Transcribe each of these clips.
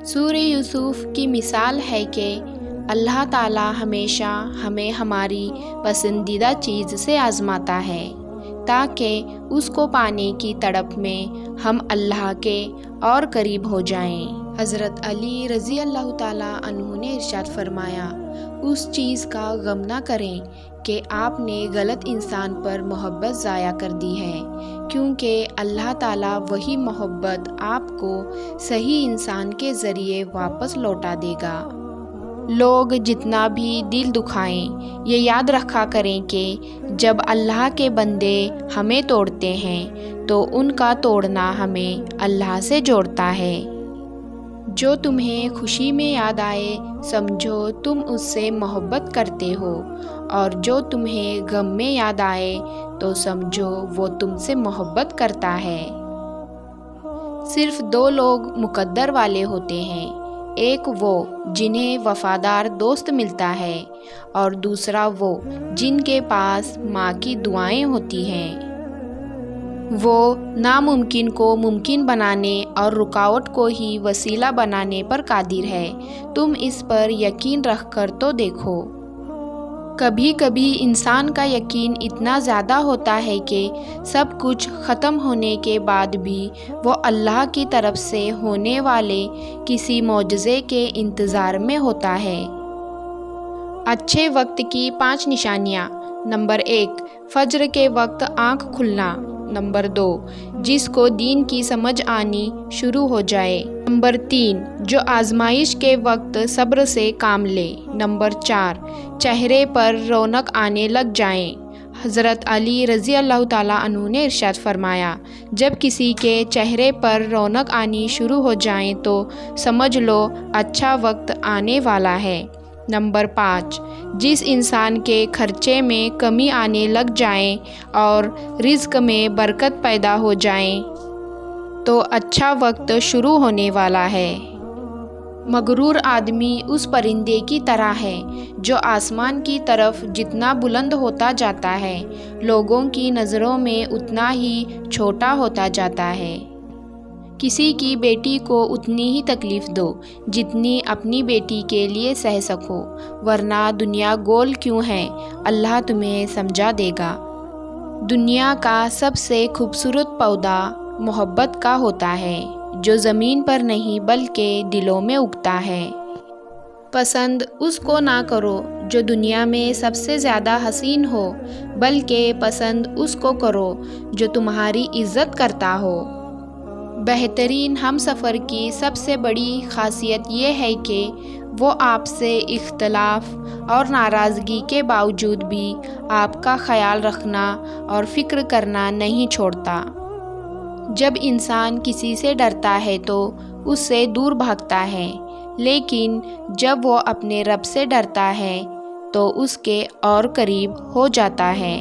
سورہ یوسف کی مثال ہے کہ اللہ تعالیٰ ہمیشہ ہمیں ہماری پسندیدہ چیز سے آزماتا ہے تاکہ اس کو پانے کی تڑپ میں ہم اللہ کے اور قریب ہو جائیں۔ حضرت علی رضی اللہ تعالیٰ عنہ نے ارشاد فرمایا، اس چیز کا غم نہ کریں کہ آپ نے غلط انسان پر محبت ضائع کر دی ہے، کیونکہ اللہ تعالیٰ وہی محبت آپ کو صحیح انسان کے ذریعے واپس لوٹا دے گا۔ لوگ جتنا بھی دل دکھائیں، یہ یاد رکھا کریں کہ جب اللہ کے بندے ہمیں توڑتے ہیں تو ان کا توڑنا ہمیں اللہ سے جوڑتا ہے۔ جو تمہیں خوشی میں یاد آئے سمجھو تم اس سے محبت کرتے ہو، اور جو تمہیں غم میں یاد آئے تو سمجھو وہ تم سے محبت کرتا ہے۔ صرف دو لوگ مقدر والے ہوتے ہیں، ایک وہ جنہیں وفادار دوست ملتا ہے، اور دوسرا وہ جن کے پاس ماں کی دعائیں ہوتی ہیں۔ وہ ناممکن کو ممکن بنانے اور رکاوٹ کو ہی وسیلہ بنانے پر قادر ہے، تم اس پر یقین رکھ کر تو دیکھو۔ کبھی کبھی انسان کا یقین اتنا زیادہ ہوتا ہے کہ سب کچھ ختم ہونے کے بعد بھی وہ اللہ کی طرف سے ہونے والے کسی معجزے کے انتظار میں ہوتا ہے۔ اچھے وقت کی 5 نشانیاں۔ نمبر 1، فجر کے وقت آنکھ کھلنا۔ نمبر 2، جس کو دین کی سمجھ آنی شروع ہو جائے۔ نمبر 3، جو آزمائش کے وقت صبر سے کام لے۔ نمبر 4، چہرے پر رونق آنے لگ جائیں۔ حضرت علی رضی اللہ تعالیٰ عنہ نے ارشاد فرمایا، جب کسی کے چہرے پر رونق آنی شروع ہو جائیں تو سمجھ لو اچھا وقت آنے والا ہے۔ نمبر 5، جس انسان کے خرچے میں کمی آنے لگ جائیں اور رزق میں برکت پیدا ہو جائیں تو اچھا وقت شروع ہونے والا ہے۔ مغرور آدمی اس پرندے کی طرح ہے جو آسمان کی طرف جتنا بلند ہوتا جاتا ہے، لوگوں کی نظروں میں اتنا ہی چھوٹا ہوتا جاتا ہے۔ کسی کی بیٹی کو اتنی ہی تکلیف دو جتنی اپنی بیٹی کے لیے سہ سکو، ورنہ دنیا گول کیوں ہے، اللہ تمہیں سمجھا دے گا۔ دنیا کا سب سے خوبصورت پودا محبت کا ہوتا ہے، جو زمین پر نہیں بلکہ دلوں میں اگتا ہے۔ پسند اس کو نہ کرو جو دنیا میں سب سے زیادہ حسین ہو، بلکہ پسند اس کو کرو جو تمہاری عزت کرتا ہو۔ بہترین ہم سفر کی سب سے بڑی خاصیت یہ ہے کہ وہ آپ سے اختلاف اور ناراضگی کے باوجود بھی آپ کا خیال رکھنا اور فکر کرنا نہیں چھوڑتا۔ جب انسان کسی سے ڈرتا ہے تو اس سے دور بھاگتا ہے، لیکن جب وہ اپنے رب سے ڈرتا ہے تو اس کے اور قریب ہو جاتا ہے۔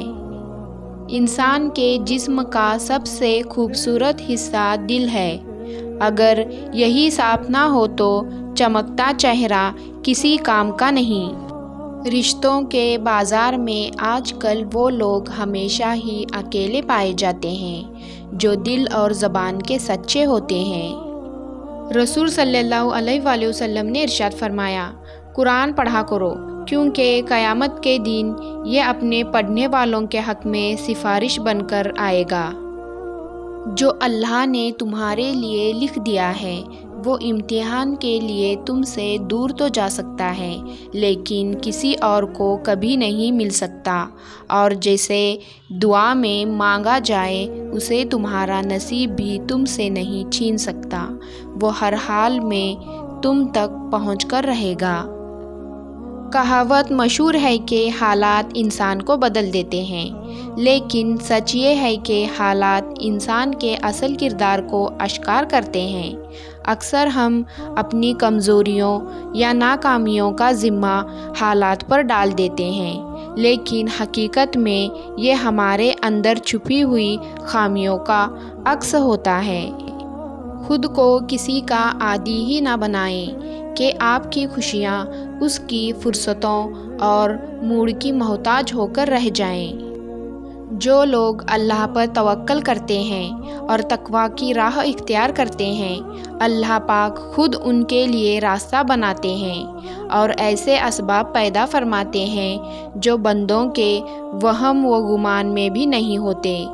انسان کے جسم کا سب سے خوبصورت حصہ دل ہے، اگر یہی صاف نہ ہو تو چمکتا چہرہ کسی کام کا نہیں۔ رشتوں کے بازار میں آج کل وہ لوگ ہمیشہ ہی اکیلے پائے جاتے ہیں جو دل اور زبان کے سچے ہوتے ہیں۔ رسول صلی اللہ علیہ وآلہ وسلم نے ارشاد فرمایا، قرآن پڑھا کرو، کیونکہ قیامت کے دن یہ اپنے پڑھنے والوں کے حق میں سفارش بن کر آئے گا۔ جو اللہ نے تمہارے لیے لکھ دیا ہے وہ امتحان کے لیے تم سے دور تو جا سکتا ہے، لیکن کسی اور کو کبھی نہیں مل سکتا، اور جیسے دعا میں مانگا جائے اسے تمہارا نصیب بھی تم سے نہیں چھین سکتا، وہ ہر حال میں تم تک پہنچ کر رہے گا۔ کہاوت مشہور ہے کہ حالات انسان کو بدل دیتے ہیں، لیکن سچ یہ ہے کہ حالات انسان کے اصل کردار کو اشکار کرتے ہیں۔ اکثر ہم اپنی کمزوریوں یا ناکامیوں کا ذمہ حالات پر ڈال دیتے ہیں، لیکن حقیقت میں یہ ہمارے اندر چھپی ہوئی خامیوں کا عکس ہوتا ہے۔ خود کو کسی کا عادی ہی نہ بنائیں کہ آپ کی خوشیاں اس کی فرصتوں اور موڈ کی محتاج ہو کر رہ جائیں۔ جو لوگ اللہ پر توکل کرتے ہیں اور تقوی کی راہ اختیار کرتے ہیں، اللہ پاک خود ان کے لیے راستہ بناتے ہیں اور ایسے اسباب پیدا فرماتے ہیں جو بندوں کے وہم و گمان میں بھی نہیں ہوتے۔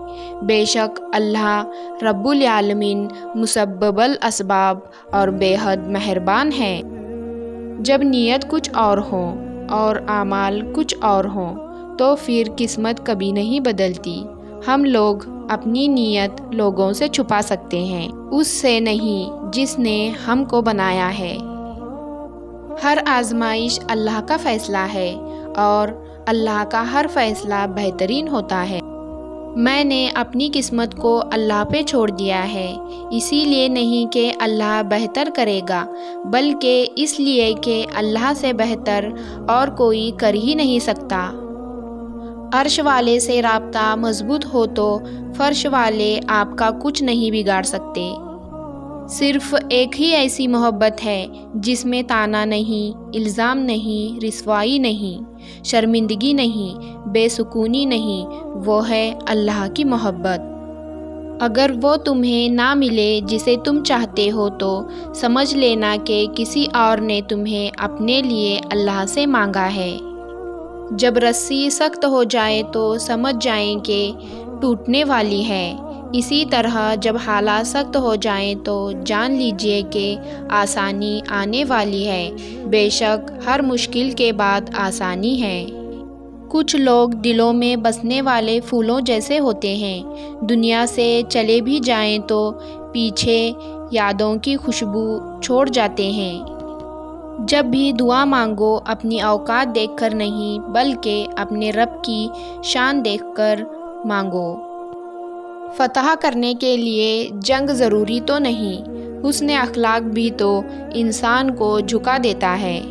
بے شک اللہ رب العالمین مسبب الاسباب اور بے حد مہربان ہے۔ جب نیت کچھ اور ہو اور اعمال کچھ اور ہوں تو پھر قسمت کبھی نہیں بدلتی۔ ہم لوگ اپنی نیت لوگوں سے چھپا سکتے ہیں، اس سے نہیں جس نے ہم کو بنایا ہے۔ ہر آزمائش اللہ کا فیصلہ ہے اور اللہ کا ہر فیصلہ بہترین ہوتا ہے۔ میں نے اپنی قسمت کو اللہ پہ چھوڑ دیا ہے، اسی لیے نہیں کہ اللہ بہتر کرے گا، بلکہ اس لیے کہ اللہ سے بہتر اور کوئی کر ہی نہیں سکتا۔ عرش والے سے رابطہ مضبوط ہو تو فرش والے آپ کا کچھ نہیں بگاڑ سکتے۔ صرف ایک ہی ایسی محبت ہے جس میں طعنہ نہیں، الزام نہیں، رسوائی نہیں، شرمندگی نہیں، بے سکونی نہیں، وہ ہے اللہ کی محبت۔ اگر وہ تمہیں نہ ملے جسے تم چاہتے ہو تو سمجھ لینا کہ کسی اور نے تمہیں اپنے لیے اللہ سے مانگا ہے۔ جب رسی سخت ہو جائے تو سمجھ جائیں کہ ٹوٹنے والی ہے، اسی طرح جب حالات سخت ہو جائیں تو جان لیجئے کہ آسانی آنے والی ہے۔ بے شک ہر مشکل کے بعد آسانی ہے۔ کچھ لوگ دلوں میں بسنے والے پھولوں جیسے ہوتے ہیں، دنیا سے چلے بھی جائیں تو پیچھے یادوں کی خوشبو چھوڑ جاتے ہیں۔ جب بھی دعا مانگو اپنی اوقات دیکھ کر نہیں بلکہ اپنے رب کی شان دیکھ کر مانگو۔ فتح کرنے کے لیے جنگ ضروری تو نہیں، حسن اخلاق بھی تو انسان کو جھکا دیتا ہے۔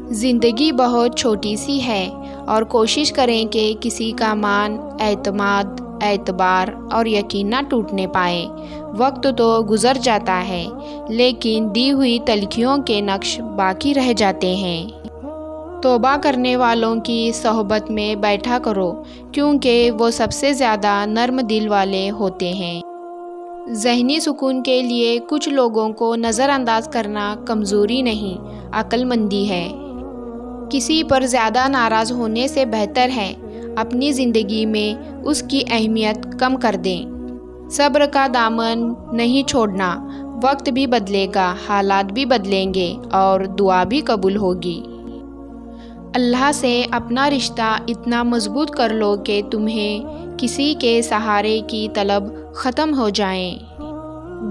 زندگی بہت چھوٹی سی ہے اور کوشش کریں کہ کسی کا مان، اعتماد، اعتبار اور یقین نہ ٹوٹنے پائے۔ وقت تو گزر جاتا ہے لیکن دی ہوئی تلخیوں کے نقش باقی رہ جاتے ہیں۔ توبہ کرنے والوں کی صحبت میں بیٹھا کرو کیونکہ وہ سب سے زیادہ نرم دل والے ہوتے ہیں۔ ذہنی سکون کے لیے کچھ لوگوں کو نظر انداز کرنا کمزوری نہیں، عقل مندی ہے۔ کسی پر زیادہ ناراض ہونے سے بہتر ہے اپنی زندگی میں اس کی اہمیت کم کر دیں۔ صبر کا دامن نہیں چھوڑنا، وقت بھی بدلے گا، حالات بھی بدلیں گے اور دعا بھی قبول ہوگی۔ اللہ سے اپنا رشتہ اتنا مضبوط کر لو کہ تمہیں کسی کے سہارے کی طلب ختم ہو جائے۔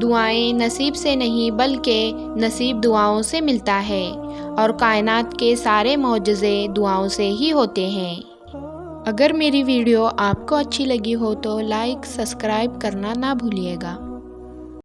دعائیں نصیب سے نہیں بلکہ نصیب دعاؤں سے ملتا ہے اور کائنات کے سارے معجزے دعاؤں سے ہی ہوتے ہیں۔ اگر میری ویڈیو آپ کو اچھی لگی ہو تو لائک، سبسکرائب کرنا نہ بھولیے گا۔